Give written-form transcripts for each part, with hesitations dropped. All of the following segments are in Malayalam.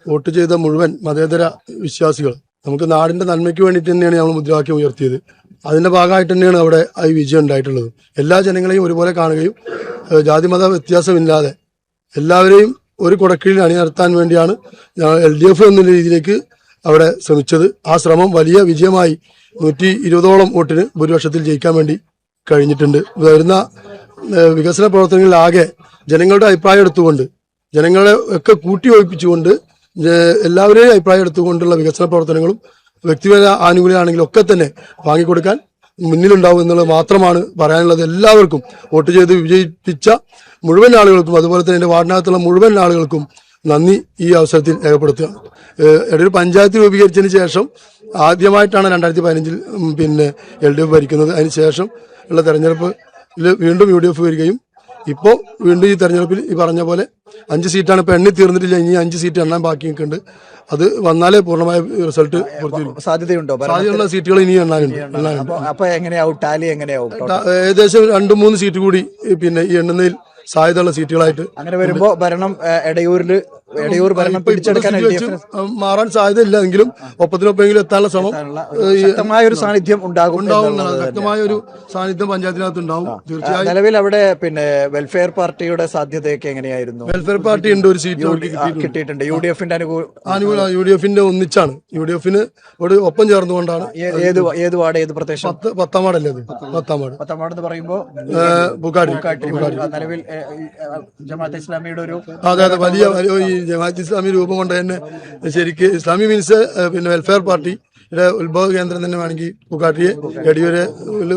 വോട്ട് ചെയ്ത മുഴുവൻ മതേതര വിശ്വാസികൾ നമുക്ക് നാടിന്റെ നന്മയ്ക്ക് വേണ്ടിയിട്ട് തന്നെയാണ് നമ്മൾ മുദ്രാവാക്യം ഉയർത്തിയത്. അതിന്റെ ഭാഗമായിട്ട് തന്നെയാണ് അവിടെ ഈ വിജയം ഉണ്ടായിട്ടുള്ളത്. എല്ലാ ജനങ്ങളെയും ഒരുപോലെ കാണുകയും ജാതിമത വ്യത്യാസമില്ലാതെ എല്ലാവരെയും ഒരു കുടക്കീഴിൽ അണിനിർത്താൻ വേണ്ടിയാണ് LDF എന്ന രീതിയിലേക്ക് അവിടെ ശ്രമിച്ചത്. ആ ശ്രമം വലിയ വിജയമായി 120ഓളം വോട്ടിന് ഭൂരിപക്ഷത്തിൽ ജയിക്കാൻ വേണ്ടി കഴിഞ്ഞിട്ടുണ്ട്. വരുന്ന വികസന പ്രവർത്തനങ്ങളിലാകെ ജനങ്ങളുടെ അഭിപ്രായം എടുത്തുകൊണ്ട് ജനങ്ങളെ ഒക്കെ കൂട്ടിയോജിപ്പിച്ചുകൊണ്ട് എല്ലാവരെയും അഭിപ്രായം എടുത്തുകൊണ്ടുള്ള വികസന പ്രവർത്തനങ്ങളും വ്യക്തിപര ആനുകൂല്യമാണെങ്കിലും ഒക്കെ തന്നെ വാങ്ങിക്കൊടുക്കാൻ മുന്നിലുണ്ടാവും എന്നുള്ളത് മാത്രമാണ് പറയാനുള്ളത്. എല്ലാവർക്കും വോട്ട് ചെയ്ത് വിജയിപ്പിച്ച മുഴുവൻ ആളുകൾക്കും അതുപോലെ തന്നെ എൻ്റെ വാർഡിനകത്തുള്ള മുഴുവൻ ആളുകൾക്കും നന്ദി ഈ അവസരത്തിൽ രേഖപ്പെടുത്തുക. ഒരു പഞ്ചായത്ത് രൂപീകരിച്ചതിന് ശേഷം ആദ്യമായിട്ടാണ് 2015 പിന്നെ LDF ഭരിക്കുന്നത്. അതിന് ശേഷം ഉള്ള തെരഞ്ഞെടുപ്പിൽ വീണ്ടും UDF വരികയും ഇപ്പോൾ വീണ്ടും ഈ തെരഞ്ഞെടുപ്പിൽ ഈ പറഞ്ഞ പോലെ 5 സീറ്റാണ് ഇപ്പോൾ എണ്ണി തീർന്നിട്ടില്ല. ഇനി 5 സീറ്റ് എണ്ണാൻ ബാക്കി നിൽക്കുന്നുണ്ട്. അത് വന്നാലേ പൂർണ്ണമായ റിസൾട്ട് സാധ്യതയുണ്ടോ? സാധ്യതയുള്ള സീറ്റുകൾ ഇനി എണ്ണാനുണ്ട്. ഏകദേശം 2-3 സീറ്റ് കൂടി പിന്നെ ഈ എണ്ണുന്നതിൽ സാധ്യതയുള്ള സീറ്റുകളായിട്ട് അങ്ങനെ വരുമ്പോൾ ഭരണം എടയൂർ ഭരണം പിടിച്ചെടുക്കാൻ മാറാൻ സാധ്യതയില്ല എങ്കിലും ഒപ്പത്തിനൊപ്പെങ്കിലും എത്താനുള്ള ശ്രമം ശക്തമായ ഒരു സാന്നിധ്യം ഉണ്ടാകും. ശക്തമായ ഒരു സാന്നിധ്യം പഞ്ചായത്തിനകത്ത് ഉണ്ടാവും തീർച്ചയായും. നിലവിൽ അവിടെ പിന്നെ വെൽഫെയർ പാർട്ടിയുടെ സാധ്യതയൊക്കെ എങ്ങനെയായിരുന്നു? വെൽഫെയർ പാർട്ടി ഉണ്ട്, ഒരു സീറ്റ് കിട്ടിയിട്ടുണ്ട്. UDFന്റെ അനുകൂല UDFന്റെ ഒന്നിച്ചാണ്. UDFന് ഒപ്പം ചേർന്നുകൊണ്ടാണ്. ഏത് വാർഡ്, ഏത് പ്രദേശം? 10ാം വാർഡല്ലേ അത്? 10ാം വാർഡ് എന്ന് പറയുമ്പോൾ നിലവിൽ ജമാഅത്തെ ഇസ്ലാമിയുടെ ഒരു അതെ വലിയ ജമാഅത്ത് ഇസ്ലാമി രൂപം കൊണ്ട് തന്നെ ശരിക്ക് ഇസ്ലാമി മീൻസ് പിന്നെ വെൽഫെയർ പാർട്ടിയുടെ ഉത്ഭവ കേന്ദ്രം തന്നെ വേണമെങ്കിൽ പൂക്കാട്ടിയെ എടിയൂര്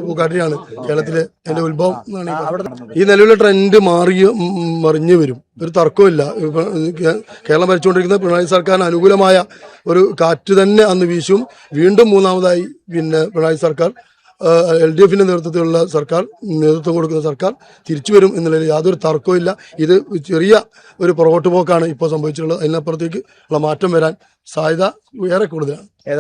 പൂക്കാട്ടിയാണ് കേരളത്തിലെ അതിന്റെ ഉത്ഭവം. ഈ നിലവിലെ ട്രെൻഡ് മറിഞ്ഞു വരും, ഒരു തർക്കമില്ല. കേരളം ഭരിച്ചുകൊണ്ടിരിക്കുന്ന പിണറായി സർക്കാരിന് അനുകൂലമായ ഒരു കാറ്റ് തന്നെ അന്ന് വീശും. വീണ്ടും മൂന്നാമതായി പിന്നെ പിണറായി സർക്കാർ LDFന്റെ നേതൃത്വത്തിലുള്ള സർക്കാർ, നേതൃത്വം കൊടുക്കുന്ന സർക്കാർ തിരിച്ചു വരും എന്നുള്ളതിൽ യാതൊരു തർക്കവും ഇല്ല. ഇത് ചെറിയ ഒരു പുറകോട്ട് പോക്കാണ് ഇപ്പോൾ സംഭവിച്ചിട്ടുള്ളത്. അതിനപ്പുറത്തേക്ക് ഉള്ള മാറ്റം വരാൻ സാധ്യത ഏറെ കൂടുതലാണ്.